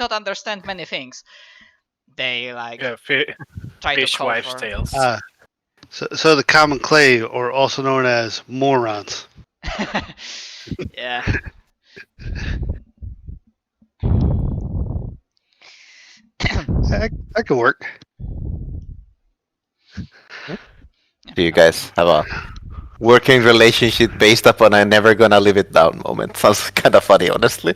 not understand many things. They like Yeah, try to fish call wives' for. tales. So the common clay, or also known as morons. Yeah. That could work. Do you guys have a working relationship based upon "I'm never gonna live it down" moment? Sounds kind of funny, honestly.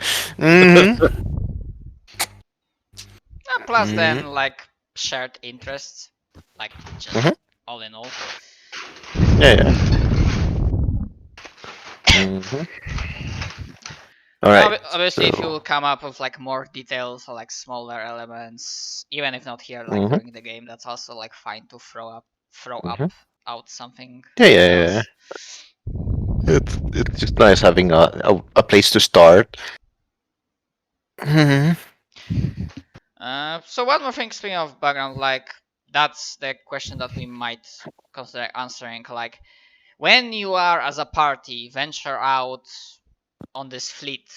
Plus, then like shared interests, like just all in all. Yeah. All right. Obviously, if you come up with like more details or like smaller elements, even if not here, like during the game, that's also like fine to throw up out something. Yeah. It's just nice having a place to start. So one more thing, speaking of background, like that's the question that we might consider answering. Like when you are as a party venture out on this fleet,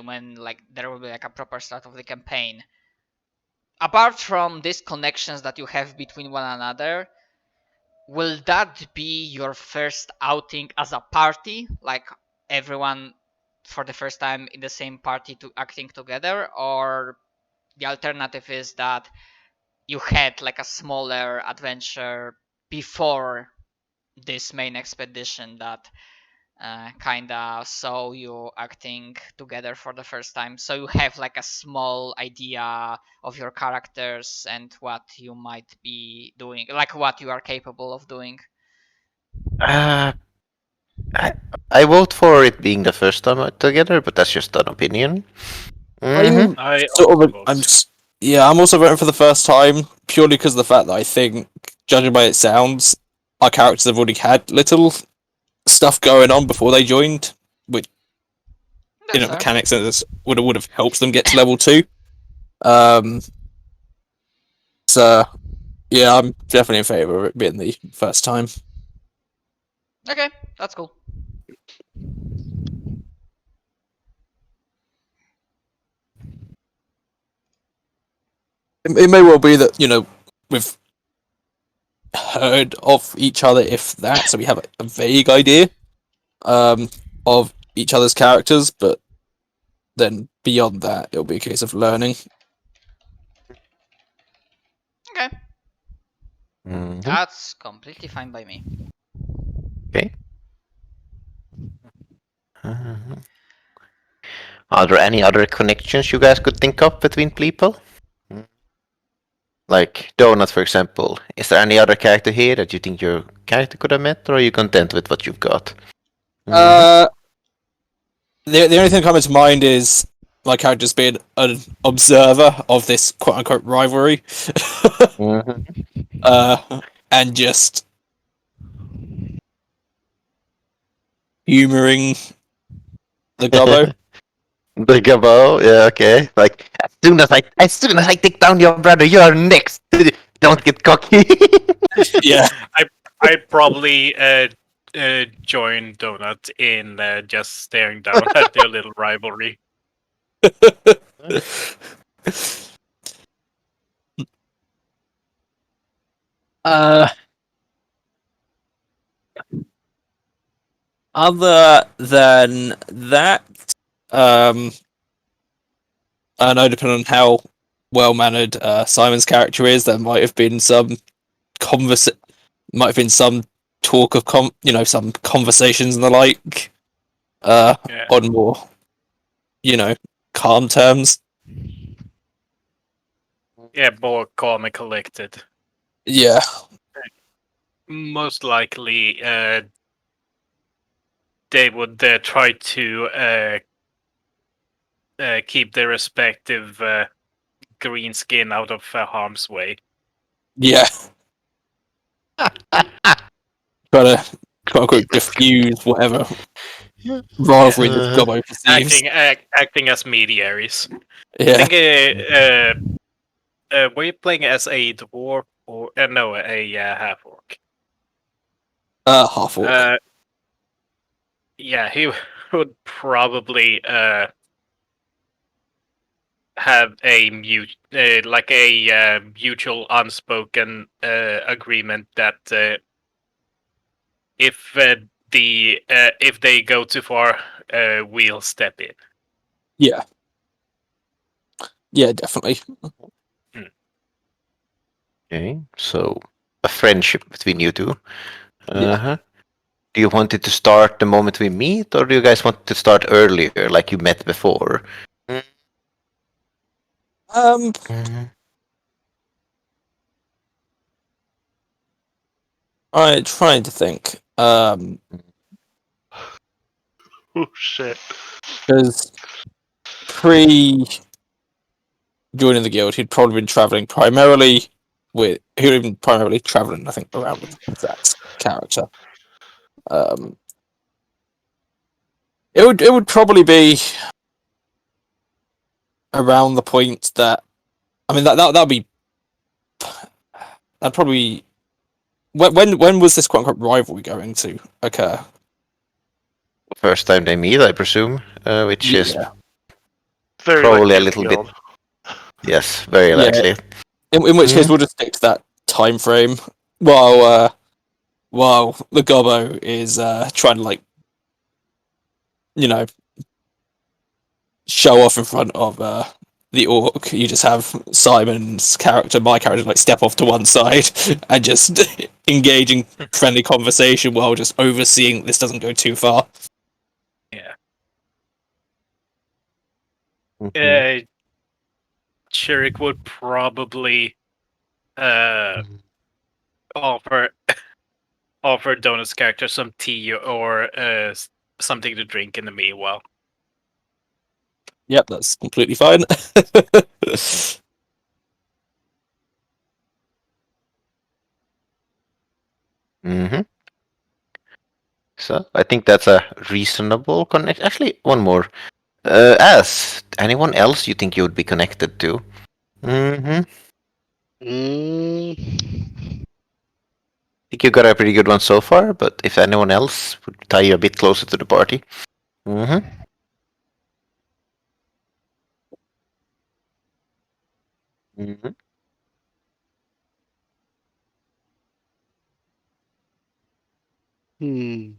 when like there will be like a proper start of the campaign. Apart from these connections that you have between one another, will that be your first outing as a party, like everyone for the first time in the same party to acting together, or the alternative is that you had like a smaller adventure before this main expedition that kinda saw you acting together for the first time, so you have like a small idea of your characters and what you might be doing, like what you are capable of doing? I vote for it being the first time together, but that's just an opinion. I'm I sort of. also I'm also voting for the first time purely because of the fact that I think, judging by it sounds, our characters have already had little stuff going on before they joined, which That's fair. mechanics sense would have helped them get to level 2. So yeah, I'm definitely in favour of it being the first time. Okay, that's cool. It may well be that we've heard of each other, if that, so we have a vague idea of each other's characters, but then beyond that, it'll be a case of learning. Okay. That's completely fine by me. Okay. Are there any other connections you guys could think of between people? Like Donut, for example. Is there any other character here that you think your character could have met, or are you content with what you've got? The only thing that comes to mind is my character's being an observer of this quote-unquote rivalry. And just humouring the gobbo. The gobbo, yeah, okay. Like as soon as I take down your brother, you are next. Don't get cocky. Yeah. I'd probably join Donut in just staring down at their little rivalry. Other than that, I know depending on how well-mannered Simon's character is, there might have been some some talk of some conversations and the like, on more, calm terms. Yeah, more calm and collected. Yeah. Most likely, they would try to keep their respective green skin out of harm's way. Yeah. Try to quote-unquote diffuse whatever rivalry this gobbo perceives. Acting as mediaries. Yeah. I think, were you playing as a dwarf or no, a half orc? Half orc. Yeah, he would probably have a mutual unspoken agreement that if if they go too far, we'll step in. Yeah. Yeah, definitely. Okay, so a friendship between you two. Uh-huh. Do you want it to start the moment we meet, or do you guys want to start earlier, like you met before? Mhm. I'm trying to think. Oh shit. Because pre joining the guild, he'd probably been traveling primarily with. He'd have been primarily traveling, I think, around with Zach's character. It would probably be around the point that. I mean, that'd be. That'd probably. When was this quote unquote rivalry going to occur? First time they meet, I presume, which is Very probably likely a in the little bit. guild. Yes, very Yeah. likely. In which case, we'll just stick to that time frame while the Gobbo is trying to show off in front of the orc. You just have Simon's character, my character, step off to one side and just engage in friendly conversation while just overseeing this doesn't go too far. Yeah. Mhm. Chirik would probably offer Donut's character some tea or something to drink in the meanwhile. Yep, that's completely fine. Mm-hmm. So I think that's a reasonable connect. Actually, one more. As anyone else you think you would be connected to? Mm-hmm. Mm. Think you got a pretty good one so far, but if anyone else would tie you a bit closer to the party. Mm-hmm. Mm-hmm. Hmm.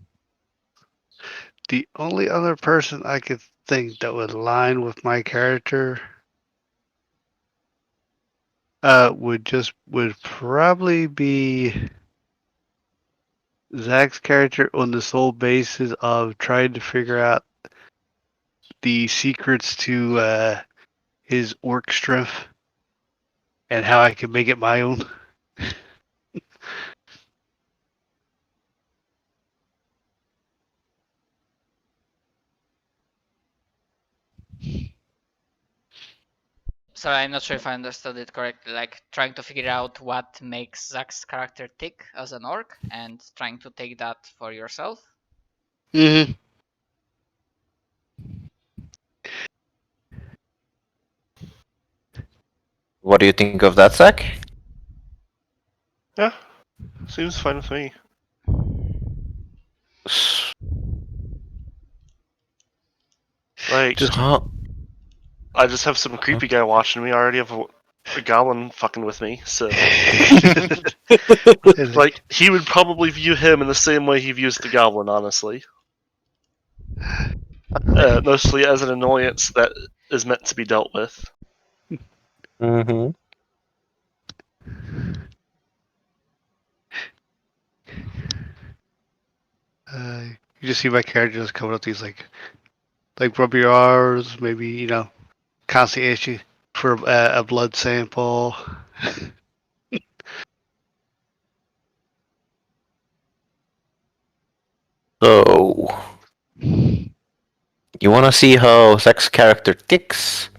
The only other person I could think that would align with my character would probably be Zach's character on the sole basis of trying to figure out the secrets to his orc strength and how I can make it my own. Sorry, I'm not sure if I understood it correctly. Like trying to figure out what makes Zach's character tick as an orc and trying to take that for yourself. Mm-hmm. What do you think of that, Zach? Yeah, seems fine with me. Like, Just Huh? I just have some creepy guy watching me. I already have a goblin fucking with me, so like he would probably view him in the same way he views the goblin. Honestly, mostly as an annoyance that is meant to be dealt with. Mm-hmm. you just see my character just coming up these like rub your arms, maybe constantly ask you for a blood sample. So you want to see how Zach's character ticks,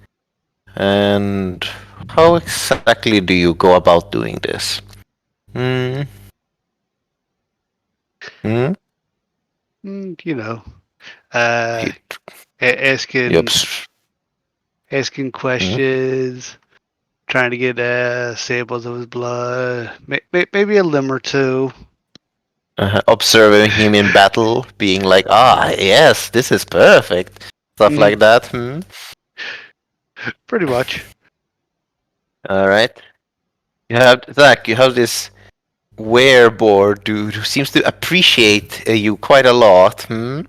and how exactly do you go about doing this? Hmm. Hmm. You know, uh, You, you asking obs- questions, trying to get samples of his blood, maybe a limb or two. observing him in battle, being like, "Ah, yes, this is perfect," stuff like that. Hmm. Pretty much. All right. You have Zach. You have this wearboard dude who seems to appreciate you quite a lot. Hmm.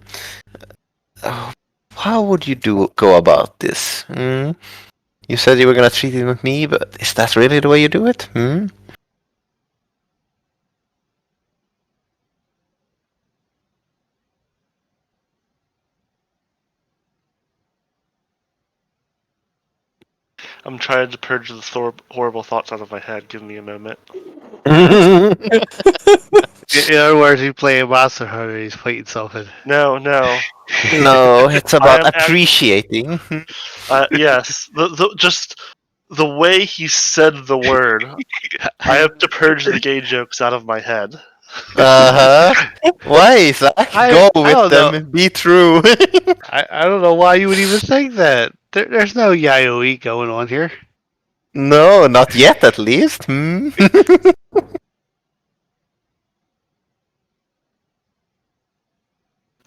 Oh, how would you go about this? Hmm? You said you were gonna treat him with me, but is that really the way you do it? Hmm? I'm trying to purge the horrible thoughts out of my head. Give me a moment. In other words, he's playing Monster Hunter. He's fighting something. No. No, it's I about am appreciating. Yes, just the way he said the word. I have to purge the gay jokes out of my head. Uh-huh. Why, Zach? Go I with don't know. them. Be true. I don't know why you would even think that. There's no yaoi going on here. No, not yet, at least. Hmm?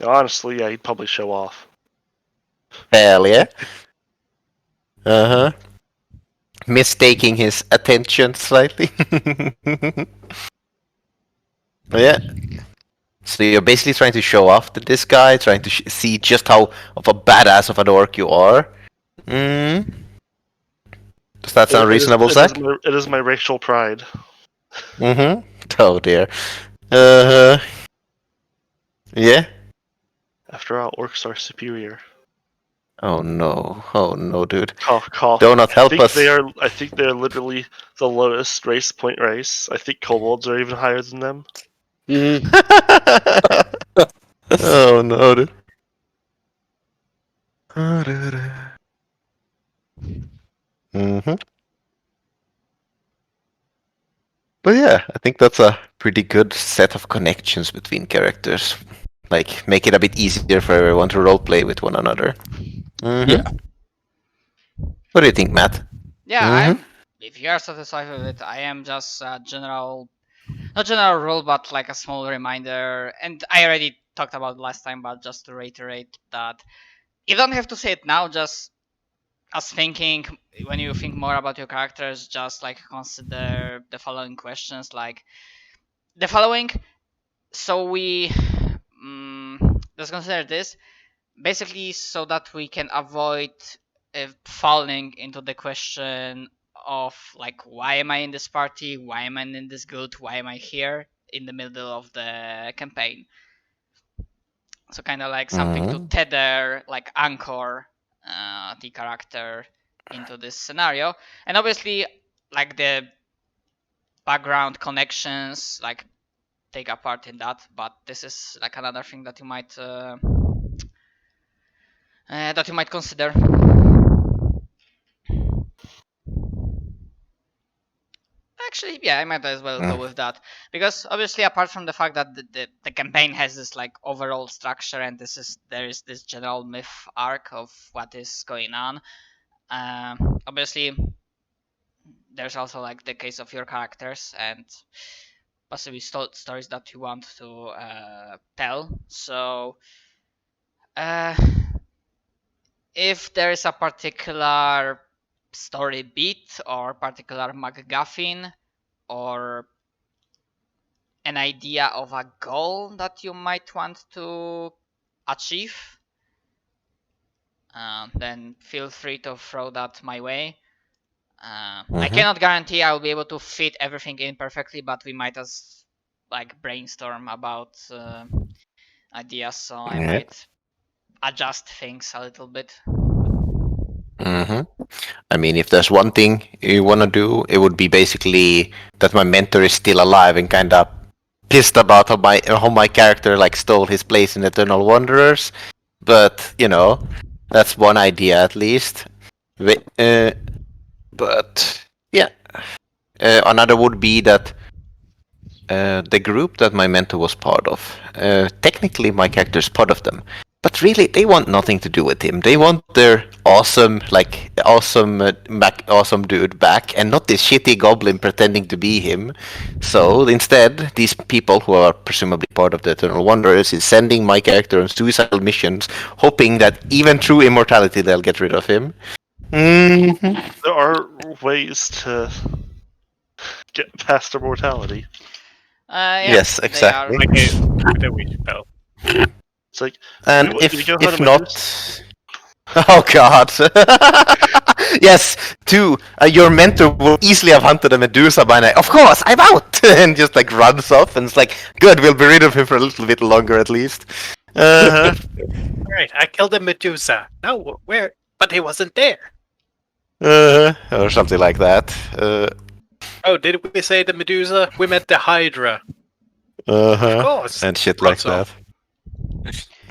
Honestly, yeah, he'd probably show off. Hell yeah. Uh-huh. Mistaking his attention slightly. Yeah. So you're basically trying to show off to this guy, trying to see just how of a badass of an orc you are. Hmm. Does that sound reasonable, Zach? It is my racial pride. Mm-hmm. Oh dear. Uh-huh. Yeah? After all, orcs are superior. Oh no, dude. Cough, cough. Donut, help us. I think they are literally the lowest race point race. I think kobolds are even higher than them. Oh no, dude. Mm-hmm. But yeah, I think that's a pretty good set of connections between characters. Like, make it a bit easier for everyone to roleplay with one another. Mm-hmm. Yeah. What do you think, Matt? Yeah, Mhm. if you are satisfied with it, I am just a general, not general rule, but like a small reminder. And I already talked about it last time, but just to reiterate that you don't have to say it now. Just as thinking, when you think more about your characters, just like consider the following questions, like the following. So we let's consider this basically so that we can avoid falling into the question of like, why am I in this party, why am I in this guild, why am I here in the middle of the campaign. So kind of like something to tether, like anchor the character into this scenario. And obviously like the background connections like take a part in that, but this is like another thing that you might consider. Actually, yeah, I might as well go with that because obviously, apart from the fact that the campaign has this like overall structure and there is this general myth arc of what is going on. Obviously, there's also like the case of your characters and possibly stories that you want to tell. So, if there is a particular story beat or particular MacGuffin or an idea of a goal that you might want to achieve, then feel free to throw that my way. I cannot guarantee I will be able to fit everything in perfectly, but we might as like brainstorm about ideas, so I might adjust things a little bit. Mm-hmm. I mean, if there's one thing you want to do, it would be basically that my mentor is still alive and kind of pissed about how my character like stole his place in Eternal Wanderers. But you know, that's one idea at least. But yeah, another would be that the group that my mentor was part of. Technically, my character is part of them, but really, they want nothing to do with him. They want their awesome, awesome dude back, and not this shitty goblin pretending to be him. So instead, these people who are presumably part of the Eternal Wanderers is sending my character on suicidal missions, hoping that even through immortality they'll get rid of him. Mhm. There are ways to get past immortality. Yeah, Yes, they are. exactly. Like with a wish spell. It's like, And you go hunt if a not, Medusa? oh god, yes. Two, your mentor will easily have hunted a Medusa by now. Of course, I'm out, and just like runs off, and it's like, good, we'll be rid of him for a little bit longer at least. Uh-huh. Alright, I killed a Medusa. No, where? But he wasn't there. Or something like that. Oh, did we say the Medusa? We meant the Hydra. Of course. And shit like Runs that.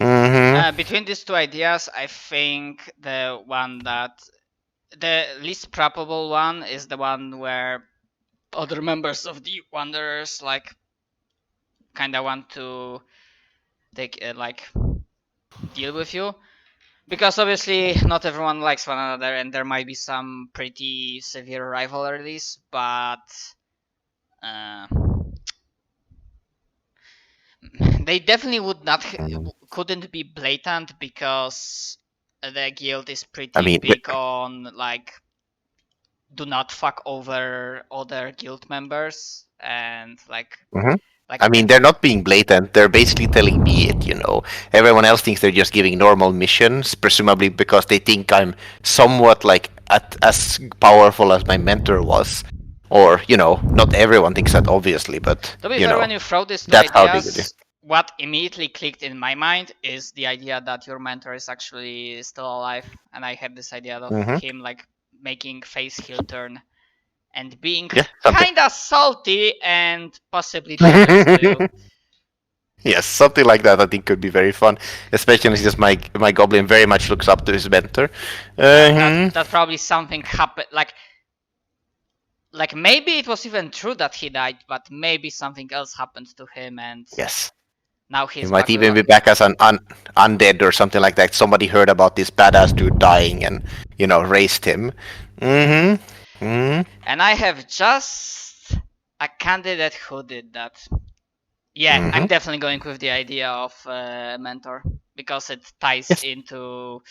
off. Between these two ideas, I think the one that the least probable one is the one where other members of the Wanderers like kind of want to take like deal with you, because obviously not everyone likes one another, and there might be some pretty severe rivalries, but uh, they definitely would not couldn't be blatant, because the guild is pretty I mean, big on like do not fuck over other guild members, and like Mhm. like I mean, they're not being blatant. They're basically telling me it, you know. Everyone else thinks they're just giving normal missions, presumably because they think I'm somewhat like as powerful as my mentor was. Or, you know, not everyone thinks that, obviously, but, to be you fair, know, when you throw these two that's how they do it. ideas, what immediately clicked in my mind is the idea that your mentor is actually still alive, and I had this idea of Mhm. him like making face heel turn and being Yeah, something. kinda salty and possibly traitorous to you. Yes, something like that I think could be very fun, especially since my goblin very much looks up to his mentor. That probably something happened, like maybe it was even true that he died, but maybe something else happened to him, and Yes. now He he's might back even with. be back as an undead or something like that. Somebody heard about this badass dude dying and, you know, raised him. Mm-hmm. Mm-hmm. And I have just a candidate who did that. Yeah, I'm Mm-hmm. definitely going with the idea of mentor, because it ties into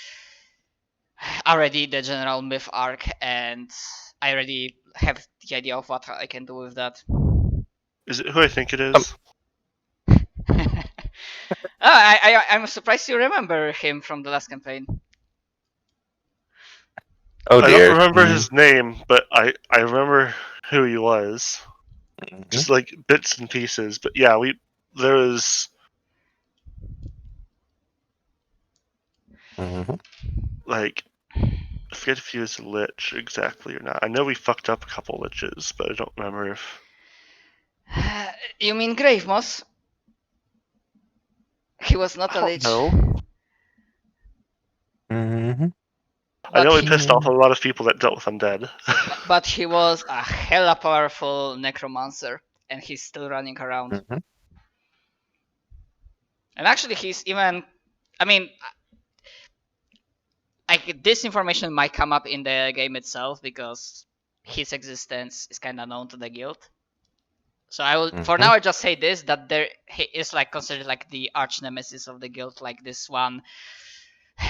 already the general myth arc, and I already have the idea of what I can do with that. Is it who I think it is? I'm surprised you remember him from the last campaign. Oh I dear. don't remember his name, but I remember who he was. Mhm. Just like bits and pieces. But yeah, there was Mhm. like, I forget if he was a lich exactly or not. I know we fucked up a couple liches, but I don't remember if. You mean Grave Moss? He was not a lich. No. Mhm. I But know we he, pissed off a lot of people that dealt with undead. but he was a hella powerful necromancer, and he's still running around. Mhm. And actually, he's even. I mean, this information might come up in the game itself, because his existence is kind of known to the guild. So I will, for now, I just say this, that he is like considered like the arch nemesis of the guild, like this one.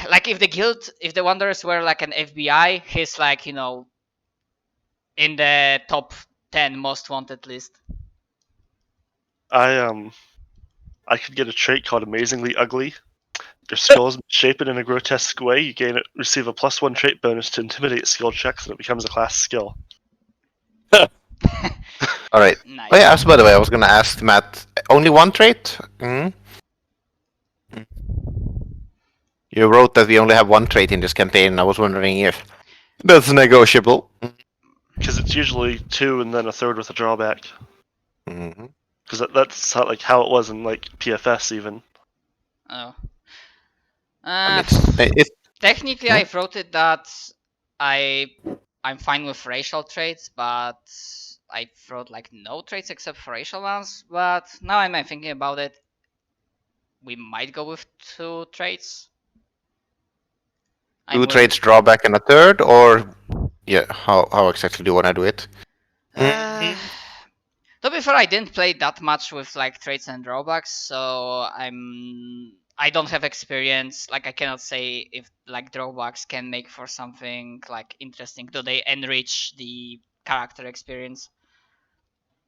Like if the Wanderers were like an FBI, he's like, you know, in the top 10 most wanted list. I could get a trait called Amazingly Ugly. Your skull is shapen in a grotesque way. You receive a +1 trait bonus to intimidate skill checks, and it becomes a class skill. All right. Nice. Oh yeah. By the way, I was gonna ask Matt. Only one trait? Mm. You wrote that we only have one trait in this campaign, and I was wondering if that's negotiable. Because it's usually 2 and then a third with a drawback. Mhm. Because that's how it was in like PFS even. Oh. I mean, it's Technically, Hmm? I wrote it that I'm fine with racial traits, but I wrote like no traits except for racial ones. But now I'm thinking about it, we might go with 2 traits. I'm two willing- traits drawback and a third, or yeah, how exactly do you want to do it? To be fair, I didn't play that much with like traits and drawbacks, so I don't have experience. Like I cannot say if like drawbacks can make for something like interesting. Do they enrich the character experience?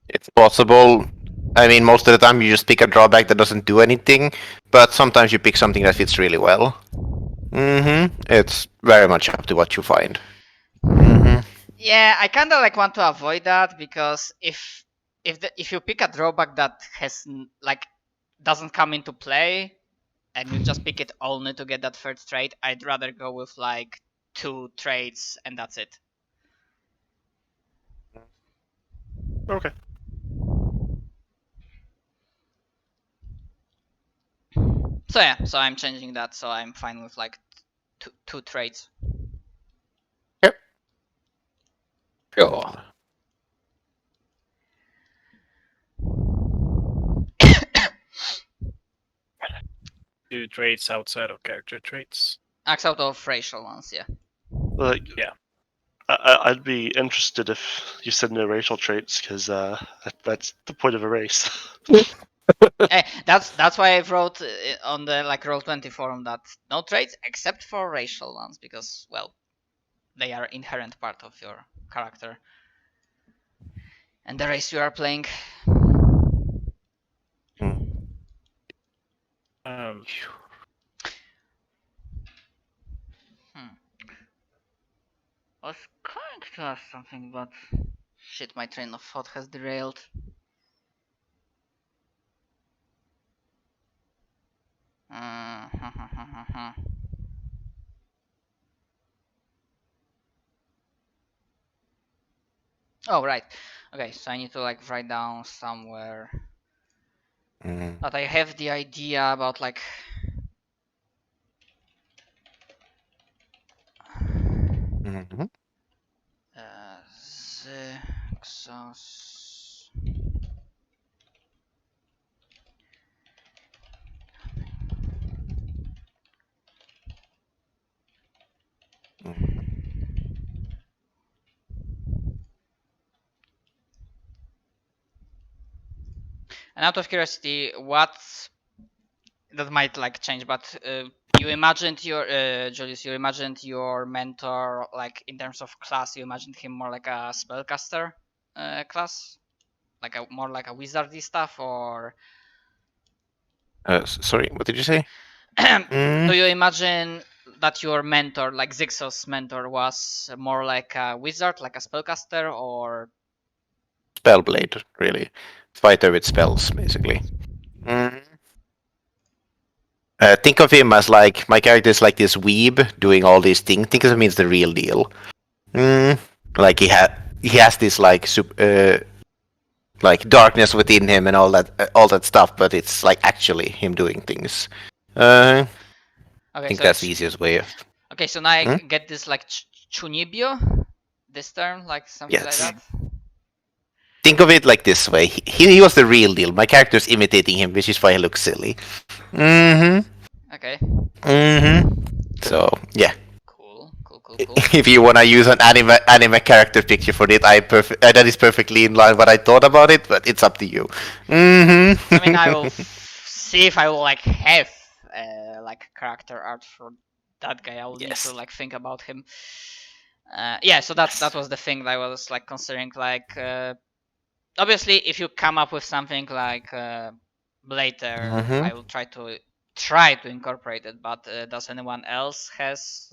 It's possible. I mean, most of the time you just pick a drawback that doesn't do anything, but sometimes you pick something that fits really well. It's very much up to what you find. Yeah, I kind of like want to avoid that because if you pick a drawback that has like doesn't come into play and you just pick it only to get that third trait, I'd rather go with like 2 traits and that's it. Okay. So yeah, so I'm changing that, so I'm fine with like two traits. Sure. 2 traits outside of character traits. Axe out of racial ones, yeah. Like, Yeah. I'd be interested if you said no racial traits, because that's the point of a race. Hey, that's why I wrote on the like Roll20 forum that no traits except for racial ones because well, they are inherent part of your character and the race you are playing. Um, I was going to ask something, but shit, my train of thought has derailed. Oh right, okay. So I need to like write down somewhere that I have the idea about like. Zexos. And out of curiosity, what that might like change, but you imagined your Julius, you imagined your mentor like in terms of class, you imagined him more like a spellcaster class, like a more like a wizardy stuff, or Sorry, what did you say? do you imagine that your mentor, like Zixos' mentor, was more like a wizard, like a spellcaster, or Spellblade, really. Fighter with spells, basically. Think of him as like my character is like this weeb doing all these things. Think of him as the real deal. Like he has this like darkness within him and all that stuff, but it's like actually him doing things. I okay? think So that's the easiest way of. okay, so now I get this like chunibyo, this term, like something like Yes. that. Think of it like this way. He was the real deal. My character's imitating him, which is why he looks silly. Okay. So yeah. Cool. If you wanna use an anime character picture for it, that is perfectly in line what I thought about it, but it's up to you. I mean, I will see if I will like have like character art for that guy. I will need to like think about him. Yeah, so that was the thing that I was like considering. Like, obviously, if you come up with something like later, I will try to incorporate it. But does anyone else has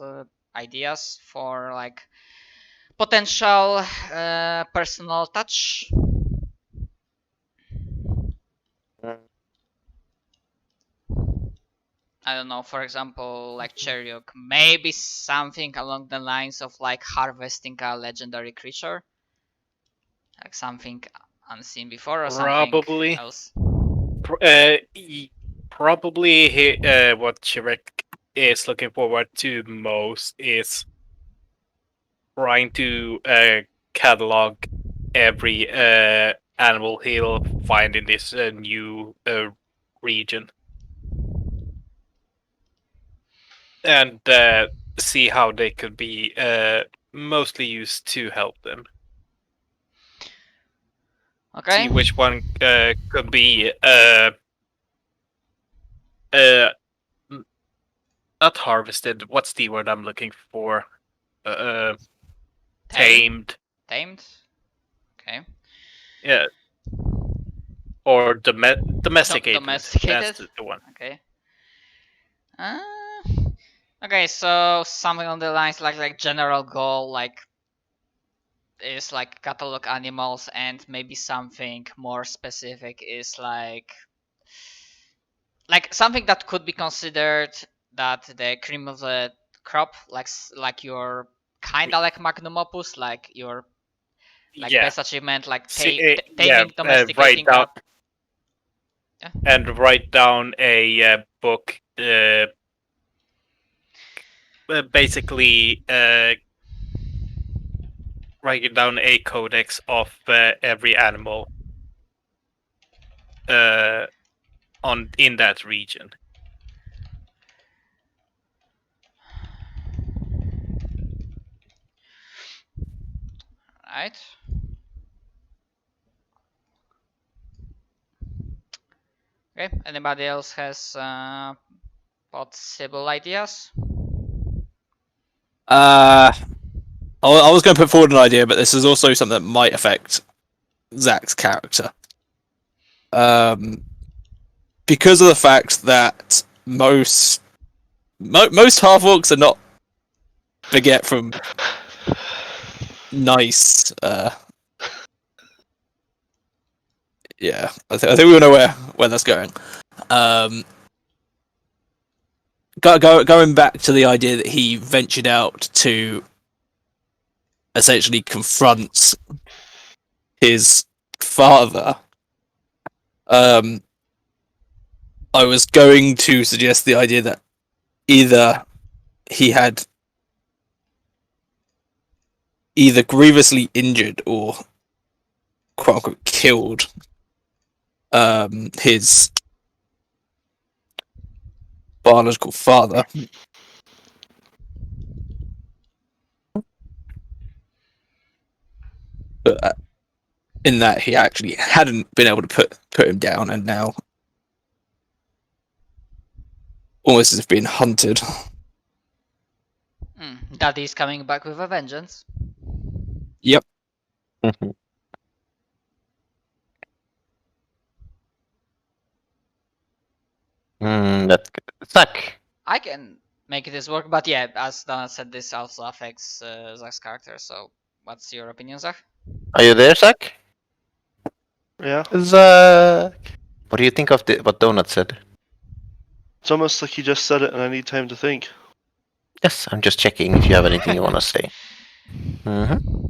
ideas for like potential personal touch? I don't know, for example, like Cheryok, maybe something along the lines of like harvesting a legendary creature, like something unseen before or Probably. something else. Probably what Shirek is looking forward to most is trying to catalog every animal he'll find in this new region, and see how they could be mostly used to help them. Okay. See which one could be Not harvested. What's the word I'm looking for? Tame? Tamed. Tamed? Okay. Yeah. Or domesticated. Domesticated? That's the one. Okay. Okay, so something on the lines like general goal, like is like catalog animals, and maybe something more specific is like something that could be considered that the cream of the crop, like your kinda like magnum opus, like your Yeah. best achievement, like See, taming, write domesticating down cat. Yeah. and write down a book. Basically, writing down a codex of every animal in that region. Right. Okay. Anybody else has possible ideas? I was going to put forward an idea, but this is also something that might affect Zach's character. Because of the fact that most half orcs are not beget from nice. Yeah, I think we all know where that's going. Going back to the idea that he ventured out to essentially confront his father. I was going to suggest the idea that either he had either grievously injured or quote unquote killed his biological father. But in that he actually hadn't been able to put him down, and now almost as if being hunted. Daddy's coming back with a vengeance. Yep. That's good. Zach, I can make this work, but yeah, as Donna said, this also affects Zach's character. So, what's your opinion, Zach? are you there, Zach? Yeah. Zach. What do you think of what Donut said? It's almost like he just said it and I need time to think. Yes, I'm just checking if you have anything you want to say. Mm-hmm.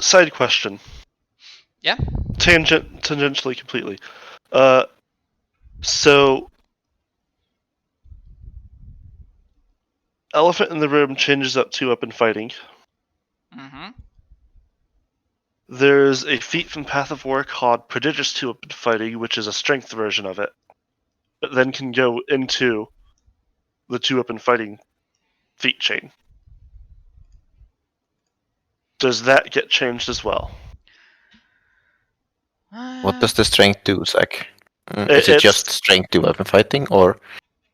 Side question. Yeah. Tangentially completely. So elephant in the room changes up 2-weapon fighting. Mm-hmm. There's a feat from Path of War called Prodigious 2-weapon fighting, which is a strength version of it, but then can go into the 2-weapon fighting feat chain. Does that get changed as well? What does the strength do, Zach? Is it It's- just strength to weapon fighting, or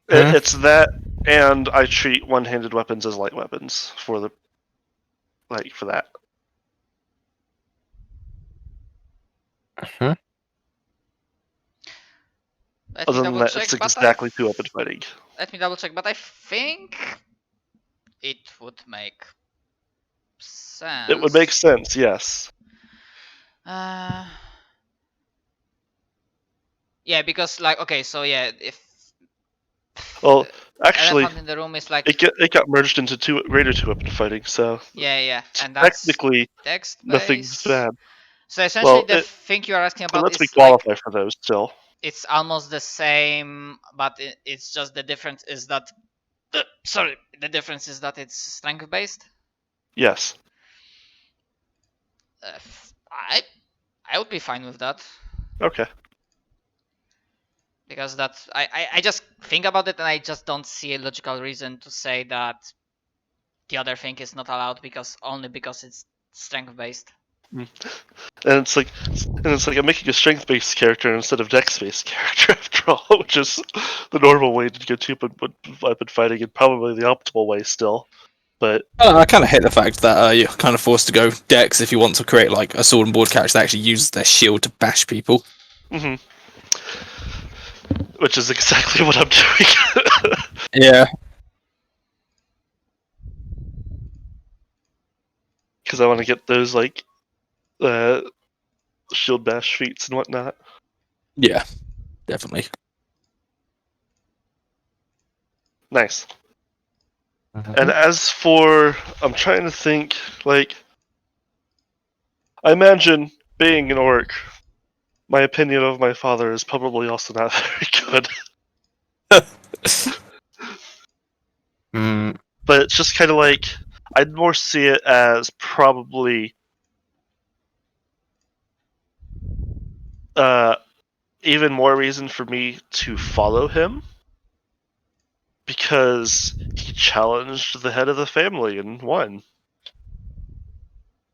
It's that, and I treat one-handed weapons as light weapons for that. Hmm? Let Other me than double that, check. it's But exactly 2-weapon fighting. let me double check. But I think it would make sense. It would make sense, yes. Yeah, because okay, so yeah, if Well, actually, elephant in the room is like it got merged into greater 2-weapon fighting, so yeah, and that's technically text nothing's bad. So essentially, Well, the thing you are asking But about let's is qualify for those still. it's almost the same, but it's just the difference is that the difference is that it's strength based. Yes. I would be fine with that Okay. because I just think about it, and I just don't see a logical reason to say that the other thing is not allowed only because it's strength based. And it's like I'm making a strength-based character instead of dex-based character after all, which is the normal way to get weapon fighting and probably the optimal way still. But I kind of hate the fact that you're kind of forced to go dex if you want to create like a sword and board character that actually uses their shield to bash people. which is exactly what I'm doing. Yeah. Because I want to get those like shield bash feats and whatnot. Yeah. Definitely. Nice. And as for, I'm trying to think, like, I imagine being an orc, my opinion of my father is probably also not very good. But it's just kind of like, I'd more see it as probably even more reason for me to follow him. Because he challenged the head of the family and won.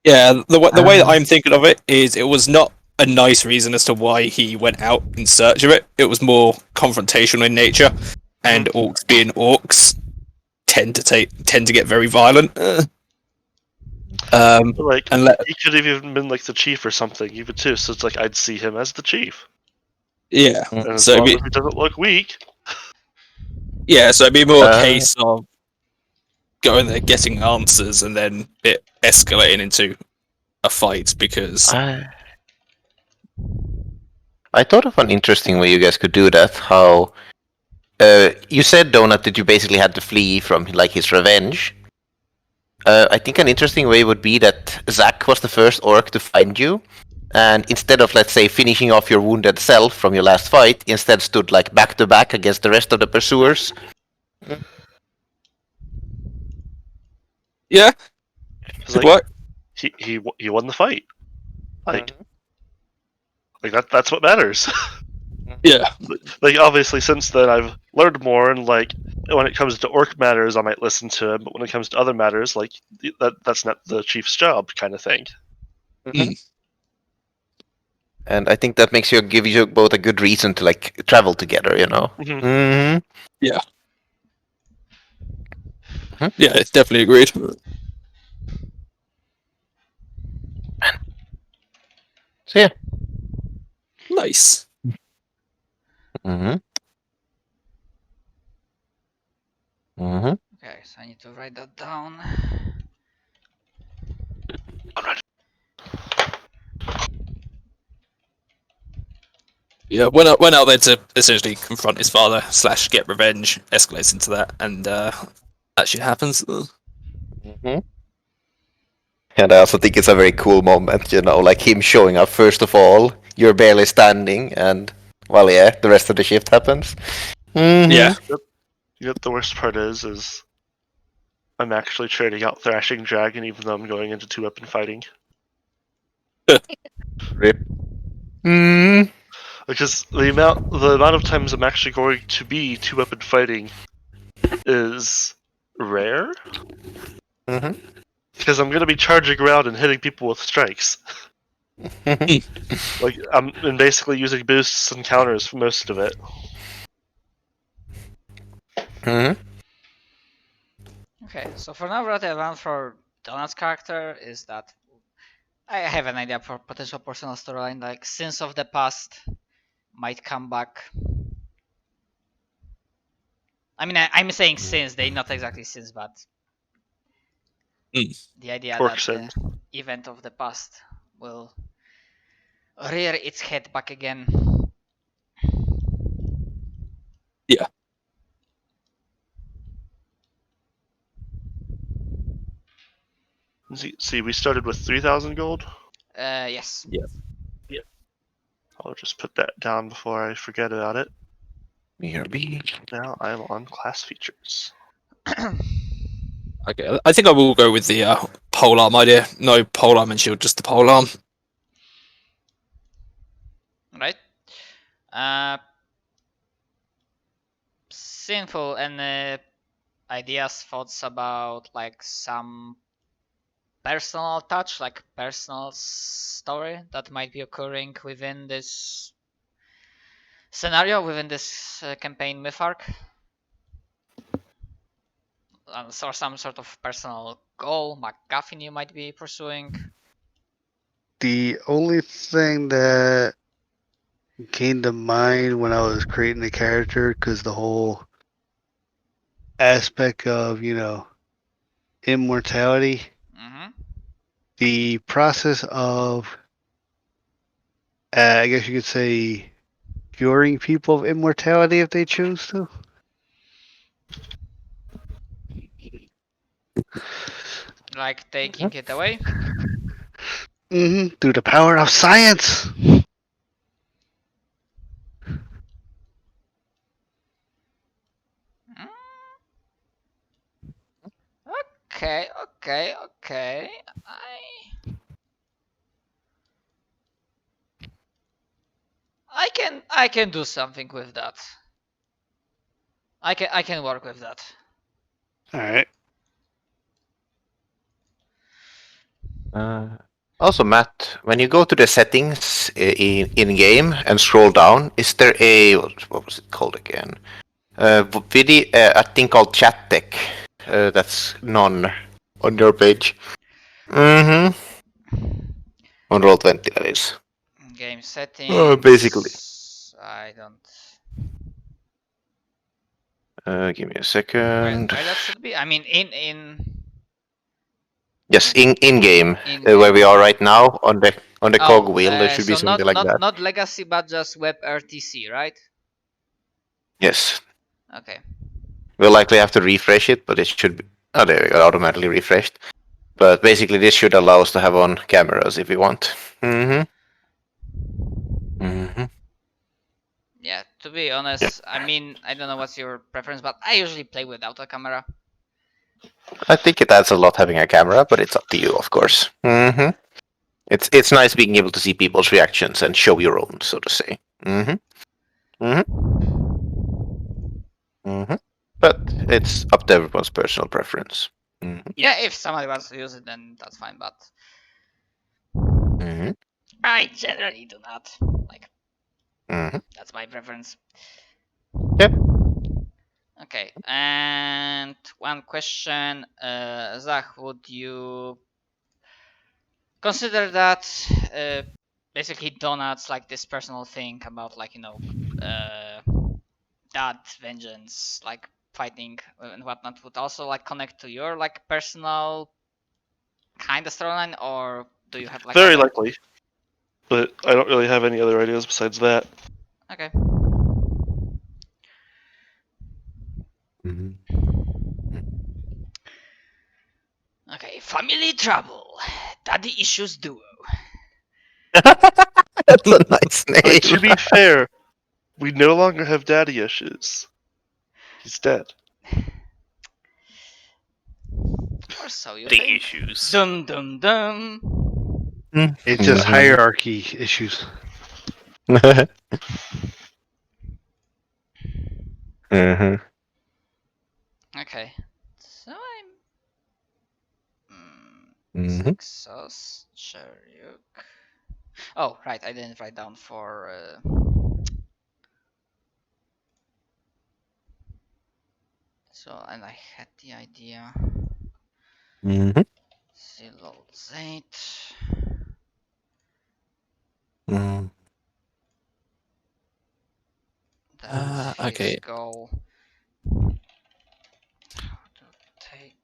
Yeah, the way that I'm thinking of it is it was not a nice reason as to why he went out in search of it. It was more confrontational in nature, and orcs being orcs tend to get very violent. Like and he could have even been like the chief or something, even too. So it's like I'd see him as the chief. Yeah, And as so long as he doesn't look weak. Yeah, so it'd be more a case of going there, getting answers, and then it escalating into a fight because. I thought of an interesting way you guys could do that. How you said, Donut, that you basically had to flee from like his revenge. I think an interesting way would be that Zack was the first orc to find you, and instead of, let's say, finishing off your wounded self from your last fight, instead stood like back to back against the rest of the pursuers. Yeah, Like, what? He won the fight. Like that's what matters. Yeah. Like obviously since then I've learned more, and like when it comes to orc matters I might listen to him, but when it comes to other matters, like that's not the chief's job kind of thing. And I think that give you both a good reason to like travel together, you know. Yeah. Yeah, it's definitely agreed. So yeah. Nice. Okay, so I need to write that down. Yeah, went out there to essentially confront his father / get revenge. Escalates into that, and that shit happens. And I also think it's a very cool moment, you know, like him showing up first of all. You're barely standing, and well, yeah, the rest of the shift happens. Yeah. You know what the worst part is I'm actually trading out Thrashing Dragon even though I'm going into 2-weapon fighting. Rip. Because the amount of times I'm actually going to be 2-weapon fighting is rare. Because I'm going to be charging around and hitting people with strikes. Like I'm basically using boosts and counters for most of it. Okay, so for now what I want for Donut's character is that I have an idea for potential personal storyline, like sins of the past might come back. I mean, I'm saying sins, they're not exactly sins, but the idea Orc that sins. the event of the past will rear its head back again. Yeah. See, we started with 3,000 gold. Yes. Yeah. I'll just put that down before I forget about it. BRB. Now I'm on class features. Okay, I think I will go with the polearm idea. No polearm and shield, just the polearm. Right. Sinful. Any ideas, thoughts about like some personal touch, like personal story that might be occurring within this scenario, within this campaign myth arc? Or some sort of personal goal, MacGuffin you might be pursuing? The only thing that came to mind when I was creating the character, because the whole aspect of, immortality, Mm-hmm. the process of, I guess you could say, curing people of immortality if they choose to. Like taking it away? Through the power of science. Mm. Okay, okay, okay. I can do something with that. I can work with that. All right. Also, Matt, when you go to the settings in game and scroll down, is there a what was it called again? Video, a thing called chat tech. That's none on your page. Mm-hmm. On Roll20, that is. Game settings. Basically. I don't. Give me a Where second. that should be? I mean, in. Yes, in game, In-game. where we are right now on the Oh, cogwheel, there should be so something like that. not legacy, but just WebRTC, right? Yes, Okay. we'll likely have to refresh it, but it should be. Oh, there we go, automatically refreshed. But basically, this should allow us to have on cameras if we want. Mm-hmm. Mm-hmm. Yeah, to be honest, I mean, I don't know what's your preference, but I usually play without a camera. I think it adds a lot having a camera, but it's up to you, of course. Mm-hmm. It's nice being able to see people's reactions and show your own, so to say. Mm-hmm. Mm-hmm. But it's up to everyone's personal preference. Mm-hmm. Yeah, if somebody wants to use it, then that's fine, but Mm-hmm. I generally do not. Like, Mm-hmm. that's my preference. Yep. Okay, and one question, Zach, would you consider that basically donuts like this personal thing about like that vengeance, like fighting and whatnot, would also like connect to your like personal kind of storyline, or do you have like Very other... likely, but I don't really have any other ideas besides that. Okay. Mm-hmm. Okay, family trouble, daddy issues duo. That's a nice I mean, to name. be fair, we no longer have daddy issues. He's dead. Or so you The think. issues. Dum dum dum. It's just hierarchy issues. Mm-hmm. Okay. So I'm Mm-hmm. Success Chariuk. Oh, right, I didn't write down for so, and I had the idea. Mm-hmm. Zilol Zait. Mm-hmm. That okay. his goal to take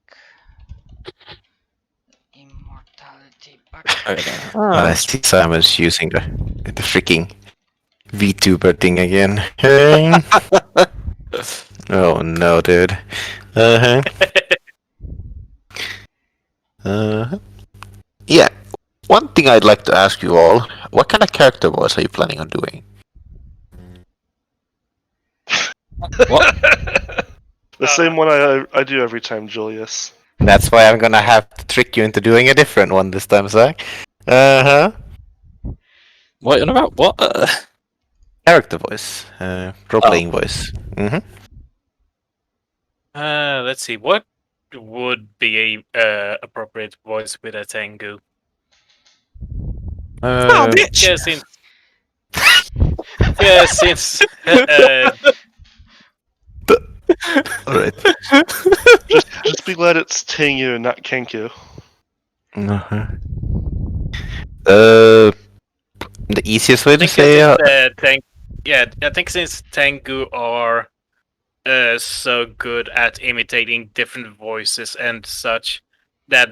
immortality back. I see Simon's using the freaking VTuber thing again. Hey. Oh no, dude. Uh-huh. Uh-huh. Yeah. One thing I'd like to ask you all, what kind of character voice are you planning on doing? What? The same one I do every time, Julius. That's why I'm gonna have to trick you into doing a different one this time, Zach. Uh-huh. What you on about? What? Character voice. Role-playing voice. Mm-hmm. Let's see. What would be a appropriate voice with a Tengu? Oh, bitch! Yeah, since yeah, since All right. Just be glad it's Tengu and not Kenku. Uh-huh. The easiest way I to think say I think since Tengu are so good at imitating different voices and such that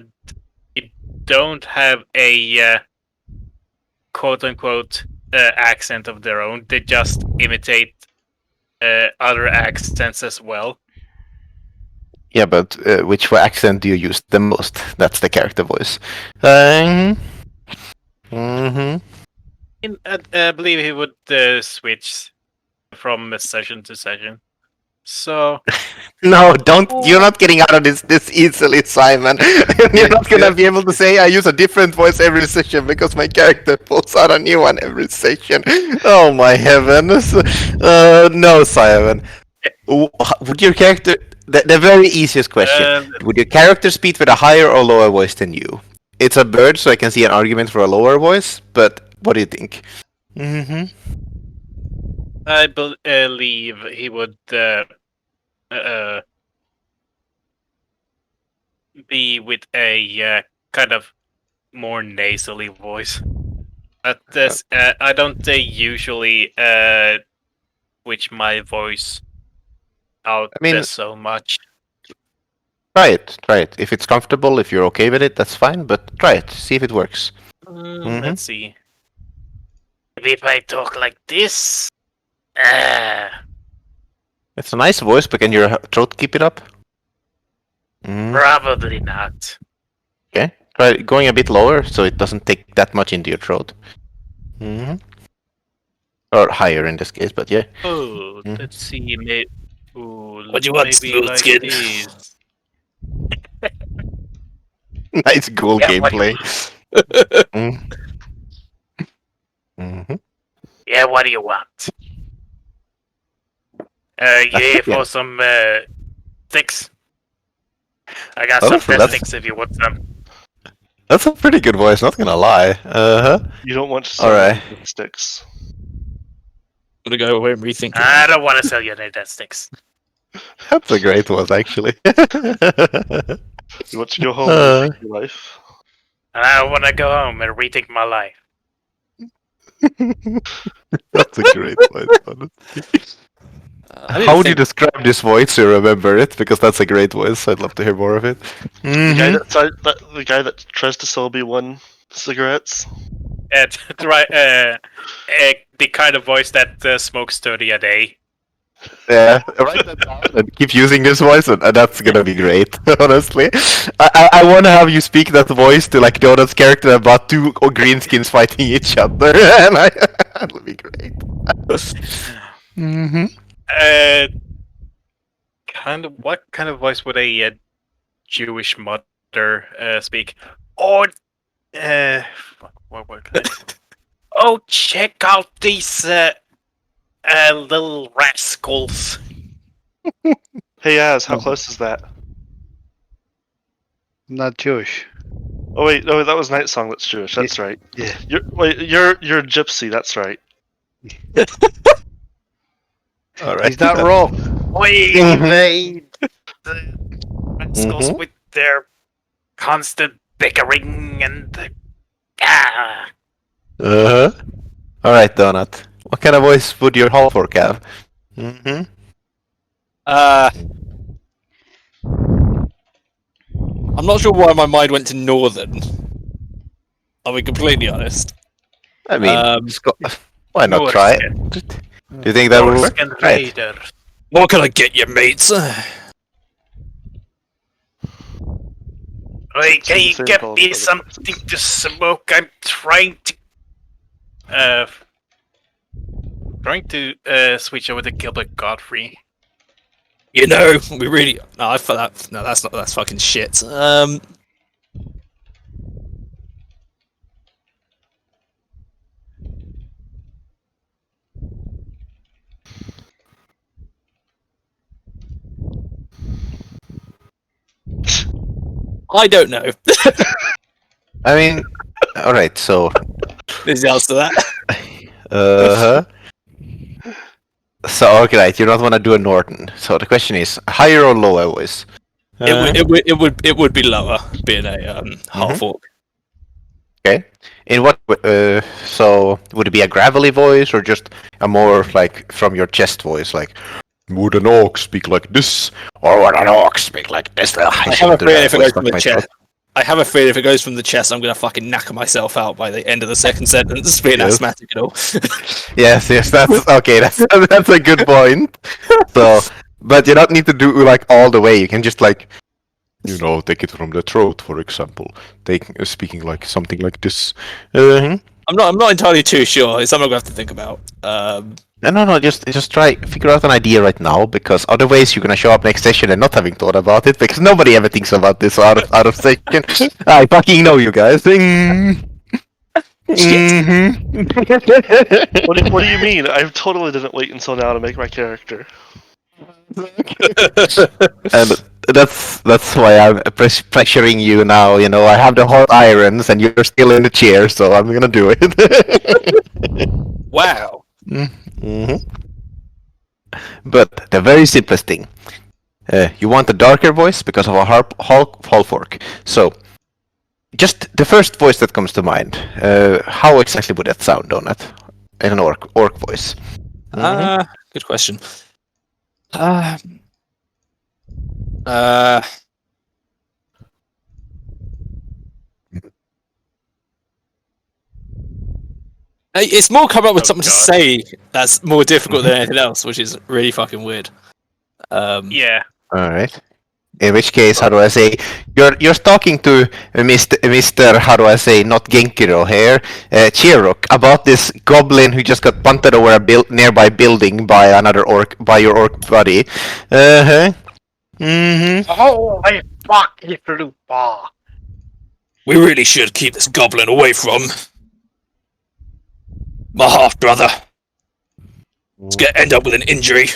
they don't have a quote unquote accent of their own. They just imitate other accents as well. yeah, but which accent do you use the most? That's the character voice. Mm-hmm. I believe he would switch from session to session. So No, don't. You're not getting out of this easily, Simon. You're not gonna be able to say I use a different voice every session because my character pulls out a new one every session. Oh my heavens! No, Simon. Would your character? The very easiest question: would your character speak with a higher or lower voice than you? It's a bird, so I can see an argument for a lower voice. But what do you think? Mm-hmm. I believe he would uh, be with a kind of more nasally voice. But this, I don't usually switch my voice out I mean, so much. try it. Try it. If it's comfortable, if you're okay with it, that's fine. But try it. See if it works. Let's see. Maybe if I talk like this. Uh, It's a nice voice, but can your throat keep it up? Probably not. Okay. Try going a bit lower so it doesn't take that much into your throat. Mm-hmm. Or higher in this case, but yeah. Oh, let's see. What do you want, maybe smooth like skin? this. Nice cool Yeah, what do gameplay. Mm-hmm. Yeah, what do you want? You here for some sticks? I got some death sticks if you want some. That's a pretty good voice, not gonna lie. Uh-huh. You don't want to sell Alright. sticks. I'm gonna go away and rethink it. I don't want to sell you any death sticks. That's a great one, actually. You want to go home and rethink your life. I want to go home and rethink my life. That's a great voice, honestly. How would you describe this voice so you remember it? Because that's a great voice. I'd love to hear more of it. The guy that tries to sell B1 cigarettes. The kind of voice that smokes 30 a day. Yeah, write that down and keep using this voice, and that's gonna be great. Honestly, I want to have you speak that voice to like Donut's character about two greenskins fighting each other, and that'll be great. Mm-hmm. What kind of voice would a Jewish mother speak? Or what can I... Oh, check out these little rascals. Hey Az, how close is that? I'm not Jewish. Oh wait, that was Night Song. That's Jewish. That's right. Yeah. You're gypsy. That's right. All right. He's not wrong. We invade the rascals with their constant bickering and Uh-huh. All right, Donut. What kind of voice would your Hallfork have? Mm-hmm. I'm not sure why my mind went to Northern. I'll be completely honest. I mean, why not try it? Do you think that will work? Right. What can I get you, mates? Hey, can you get me something to smoke? I'm trying to switch over to Gilbert Godfrey. You know, we really no, that's fucking shit. I don't know. I mean, all right. So, Is the answer to that? uh huh. So, okay, right. You don't want to do a Norton. So the question is, higher or lower voice? It would be lower, being a half orc. Okay. In what? So would it be a gravelly voice or just a more like from your chest voice, like? Would an orc speak like this, or would an orc speak like this? I have a feeling if it goes from the chest. I have a feeling if it goes from the chest, I'm gonna fucking knacker myself out by the end of the second sentence, being Yes. asthmatic and all. Yes, that's okay. That's a good point. So, but you don't need to do like all the way. You can just like, take it from the throat, for example. Speaking like something like this. I'm not entirely too sure. It's something I have to think about. No. Just try figure out an idea right now, because otherwise you're gonna show up next session and not having thought about it, because nobody ever thinks about this out of session. I fucking know you guys. What do you mean? I totally didn't wait until now to make my character. And that's why I'm pressuring you now. I have the hot irons, and you're still in the chair, so I'm gonna do it. Wow. But the very simplest thing, you want a darker voice because of a half fork. So, just the first voice that comes to mind. How exactly would that sound on it in an orc voice? Good question. It's more come up with something to say that's more difficult than anything else, which is really fucking weird. Yeah. All right. In which case, how do I say? You're talking to Mr. How do I say? Not Genkiro here, Chirok, about this goblin who just got punted over a nearby building by another orc, by your orc buddy. Holy fuck, you flew far. We really should keep this goblin away from my half brother. It's gonna end up with an injury.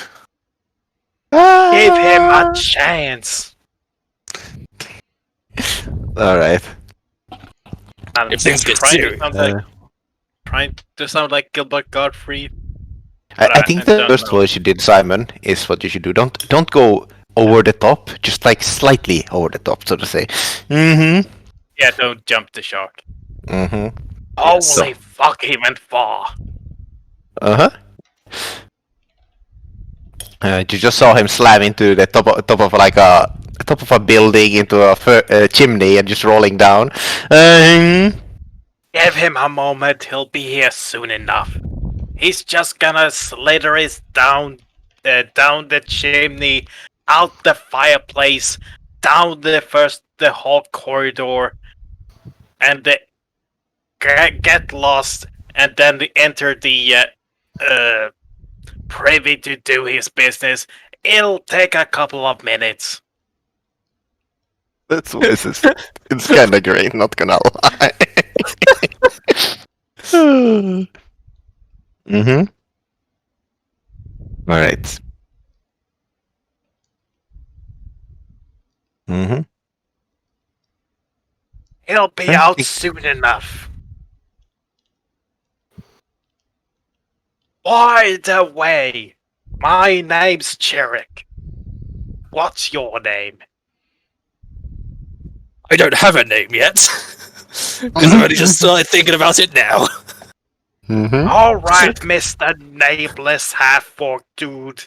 Give him a chance. All right. And If things get trying to serious. sound like- trying to sound like Gilbert Godfrey. I think I the don't first know. voice you did, Simon, is what you should do. Don't go over the top, just like slightly over the top, so to say. Yeah, don't jump the shark. Holy Holy fuck, he went far. You just saw him slam into the top of like a top of a building into a chimney and just rolling down. Give him a moment, he'll be here soon enough. He's just gonna slither his down the chimney, out the fireplace, down the hall corridor, and get lost, and then enter the privy to do his business. It'll take a couple of minutes. That's it's kind of great, not gonna lie. All right. He'll be out soon enough. By the way, my name's Cherrick. What's your name? I don't have a name yet. Because I've only just started thinking about it now. Alright, Mr. Nameless Half-Fork Dude.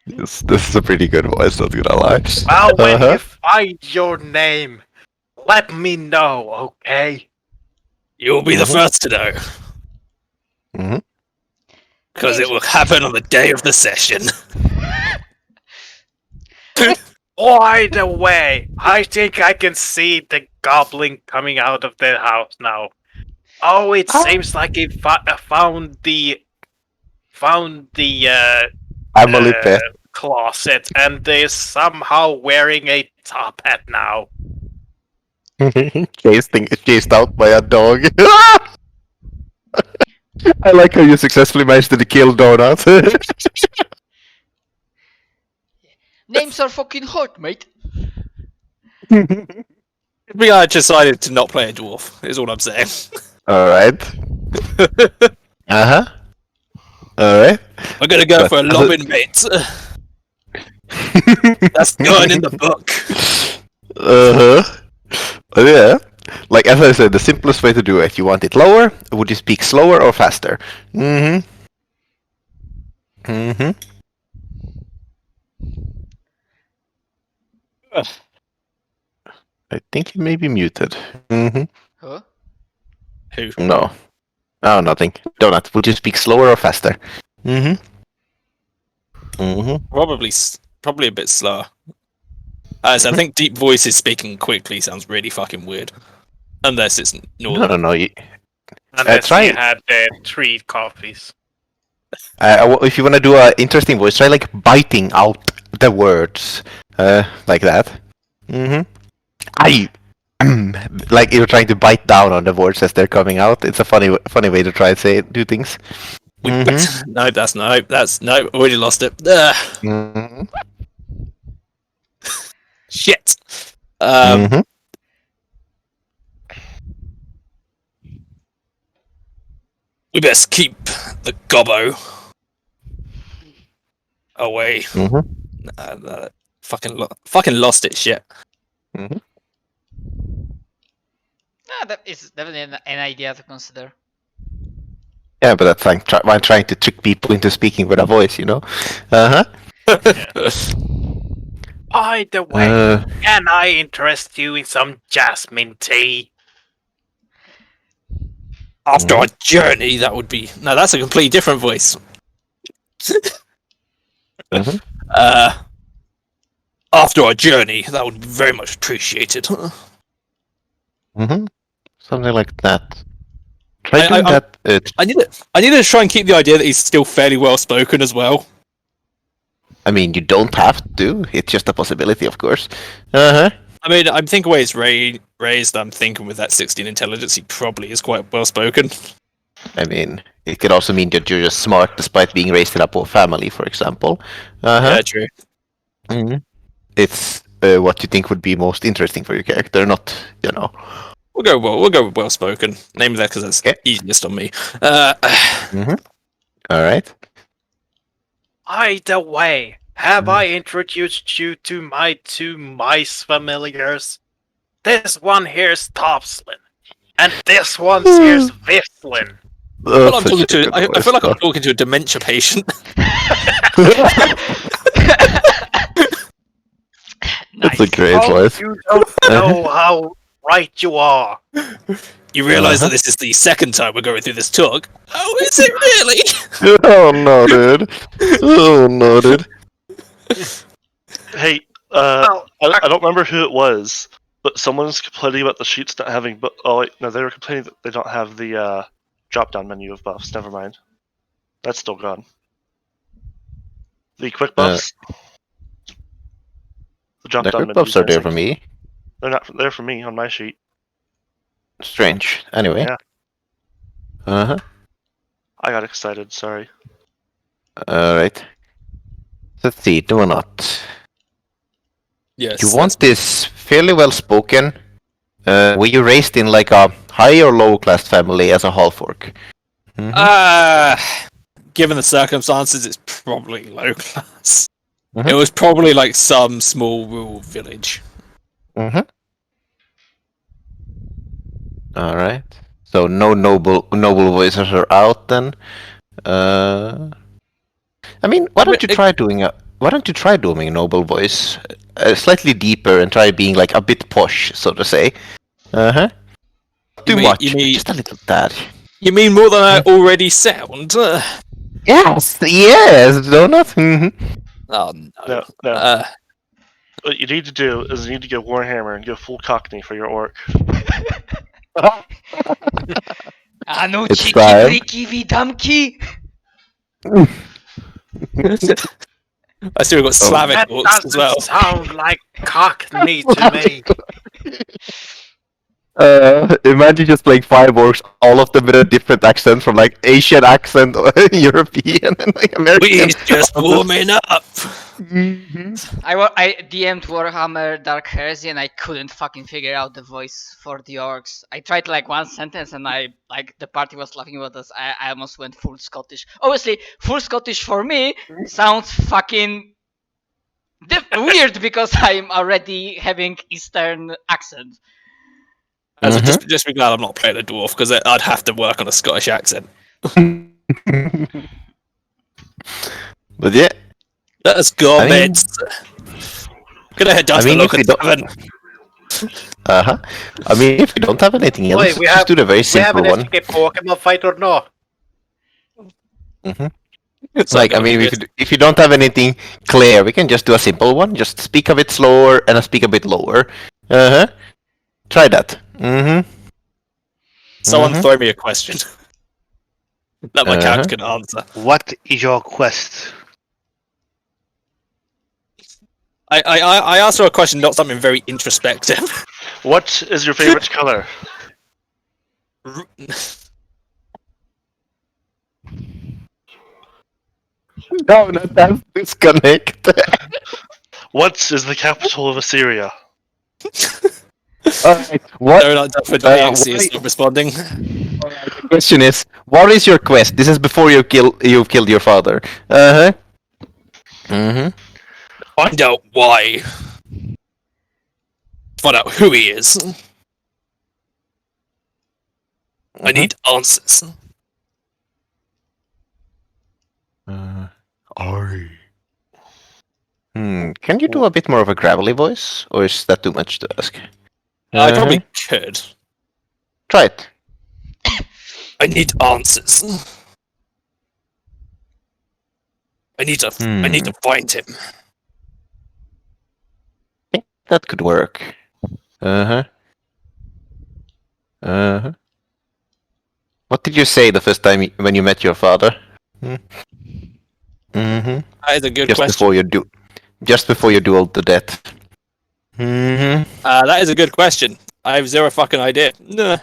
This is a pretty good voice, not gonna lie. Well, when you find your name, let me know, okay? You'll be the first to know. Because it will happen on the day of the session. By the way, I think I can see the goblin coming out of the house now. Oh, it seems like he found the Family pet. closet and is somehow wearing a top hat now. Chased out by a dog. I like how you successfully managed to kill Donut. Names are fucking hard, mate. I decided to not play a dwarf, is all I'm saying. Alright. Uh-huh. Alright. I'm gonna go But for a as a- lobbing, mate. That's going in the book. Yeah. Like, as I said, the simplest way to do it. You want it lower? Would you speak slower or faster? Mm-hmm. Mm-hmm. I think he may be muted. Mm-hmm. Huh? Who? No. Oh, nothing. Donut, would you speak slower or faster? Mm-hmm. Mm-hmm. Probably a bit slower. As I think deep voices speaking quickly sounds really fucking weird. Unless it's northern. No. Unless try- you had the 3 coffees. If you want to do an interesting voice, try like biting out the words. Like that. Mm-hmm. Like you're trying to bite down on the words as they're coming out. It's a funny way to try and do things. Mm-hmm. No, already lost it. Ugh, Mm-hmm. shit. Mm-hmm. We best keep the gobbo away. Mm-hmm. Fucking lost it. Shit. Mm-hmm. That is definitely an idea to consider. Yeah, but that's like I'm trying to trick people into speaking with a voice, you know? Uh-huh. By the way, can I interest you in some jasmine tea? After our journey, that would be no. That's a completely different voice. Mm-hmm. After our journey, that would be very much appreciated. Mm-hmm. Something like that. Try doing I- that. I need to try and keep the idea that he's still fairly well spoken as well. I mean, you don't have to. It's just a possibility, of course. Uh-huh. I mean, I'm thinking where he's raised. I'm thinking with that 16 intelligence, he probably is quite well spoken. I mean, it could also mean that you're just smart despite being raised in a poor family, for example. Uh-huh. Yeah, true. Mm-hmm. It's what you think would be most interesting for your character, not, you know. We'll go with well spoken. Name that because that's Okay. easiest on me. Mm-hmm. All right. By the way, have I introduced you to my 2 mice familiars? This one here's Topslin, and this one here's Vislin. Well, I'm talking to. I feel like I'm talking to a dementia patient. That's a great Oh, voice. you don't know how right you are. You realise that this is the second time we're going through this talk. Oh, is it really? Oh no, dude. Oh no, dude. Hey, Well, I don't remember who it was, but someone's complaining about the sheets not having. But oh wait, no, they were complaining that they don't have the drop-down menu of buffs. Never mind, that's still gone. The quick buffs. The The drop-down quick menu. buffs are there for me. They're not there for me on my sheet. Strange. Anyway. Yeah. Uh-huh. I got excited. Sorry. Alright. Let's see, do or not. Yes. You want this fairly well spoken. Were you raised in like a high or low class family as a half orc? Given the circumstances, it's probably low class. Mhm. It was probably like some small rural village. Mm-hmm. Alright. So no noble voices are out then. I mean, why don't you try doing a noble voice slightly deeper and try being like a bit posh, so to say. Uh-huh. Too much. Just a little tad. You mean more than I already sound? Yes, Donut. Mm-hmm. Oh no. No. What you need to do is you need to go Warhammer and go full Cockney for your orc. Ano It's chiki time. briki vidamki. I still got Slavic That orcs doesn't as well. sound like Cockney to me. Imagine just playing 5 orcs, all of them with a different accent, from like Asian accent, European, and like American. We's just warming up. I DM'd Warhammer Dark Heresy and I couldn't fucking figure out the voice for the orcs. I tried like one sentence and the party was laughing about us. I almost went full Scottish. Obviously, full Scottish for me sounds fucking weird because I'm already having Eastern accent. Just be glad I'm not playing a dwarf because I'd have to work on a Scottish accent. But yeah, Let's go, I mean- mates. Gonna head down I to mean, the if local we don't- tavern. I mean, if we don't have anything else, Wait, we just have do the very we have simple an one. escape Pokemon fight or no? It's Like, I mean, if you don't have anything clear, we can just do a simple one. Just speak a bit slower and speak a bit lower. Try that. Someone throw me a question that my character can answer. What is your quest? I asked her a question, not something very introspective. What is your favorite color? No, not that disconnect. What is the capital of Assyria? Alright, what? No, not for why- is not responding. The question is, what is your quest? This is before you've killed your father. Find out why. Find out who he is. I need answers. Can you do a bit more of a gravelly voice, or is that too much to ask? I probably could. Try it. I need answers. I need to find him. I think that could work. What did you say the first time when you met your father? That is a good Just question. before you dueled to death. That is a good question. I have zero fucking idea. Nah.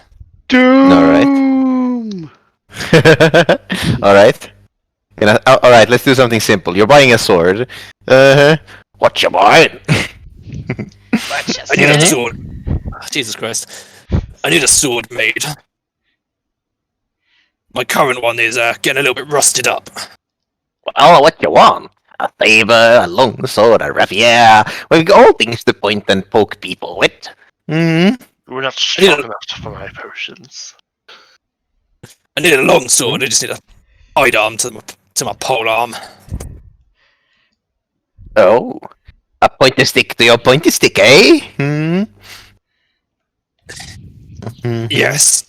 Doom! Alright. Alright, let's do something simple. You're buying a sword. What you buying? I need a sword. Jesus Christ. I need a sword made. My current one is getting a little bit rusted up. Well, what you want? A saber, a long sword, a rapier. We've got all things to point and poke people with. We're not strong enough for my potions. I need a long sword. I just need a sidearm to my pole arm. Oh. A pointy stick to your pointy stick, eh? Yes.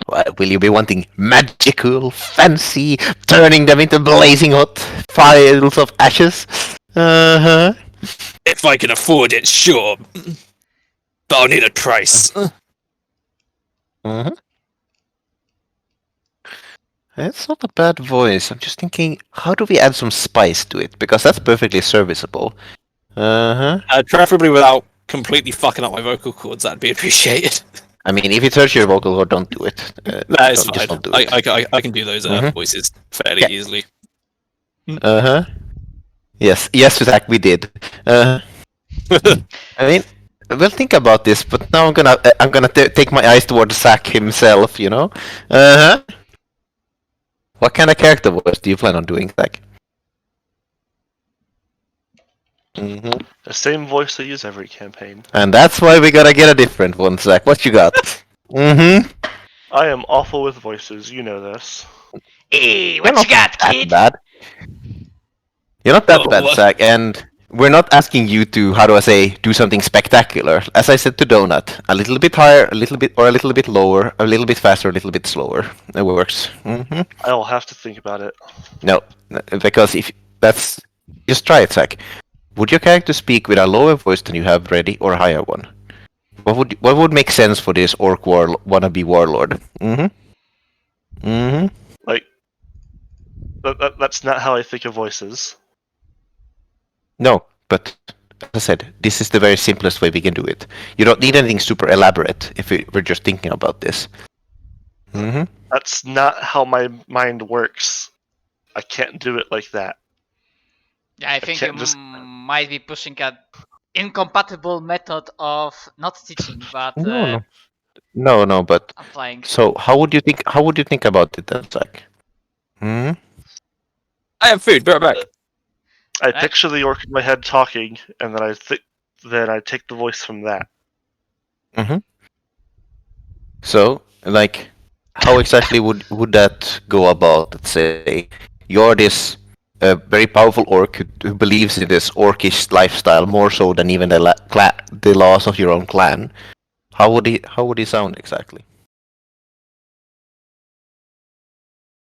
Well, will you be wanting magical, fancy, turning them into blazing hot piles of ashes? If I can afford it, sure. But I'll need a price. It's not a bad voice. I'm just thinking, how do we add some spice to it? Because that's perfectly serviceable. Preferably without completely fucking up my vocal cords. That'd be appreciated. I mean, if it hurts your vocal cord, don't do it. That is Just fine. don't do it. I can do those voices fairly Yeah. easily. Yes, Zach, we did. I mean, we'll think about this, but now I'm gonna take my eyes towards Zach himself. You know. What kind of character voice do you plan on doing, Zach? The same voice I use every campaign. And that's why we gotta get a different one, Zach. What you got? I am awful with voices, you know this. Hey, what you got, That kid? bad. You're not that Oh, bad, what? Zach, and we're not asking you to, how do I say, do something spectacular. As I said to Donut, a little bit higher, a little bit lower, a little bit faster, a little bit slower. It works. I'll have to think about it. No, because if that's... Just try it, Zach. Would your character speak with a lower voice than you have ready, or a higher one? What would make sense for this orc wannabe warlord? Like, that's not how I think of voices. No, but as I said, this is the very simplest way we can do it. You don't need anything super elaborate if we're just thinking about this. That's not how my mind works. I can't do it like that. Yeah, I think you can't just- might be pushing an incompatible method of not teaching, but No, but applying. so how would you think? How would you think about it then, Zach? Hmm. I have food. Be right back. I Right. picture the orc in my head talking, and then I take the voice from that. So, like, how exactly would that go about? Let's say you're this very powerful orc who believes in this orcish lifestyle more so than even the laws of your own clan. How would he sound exactly?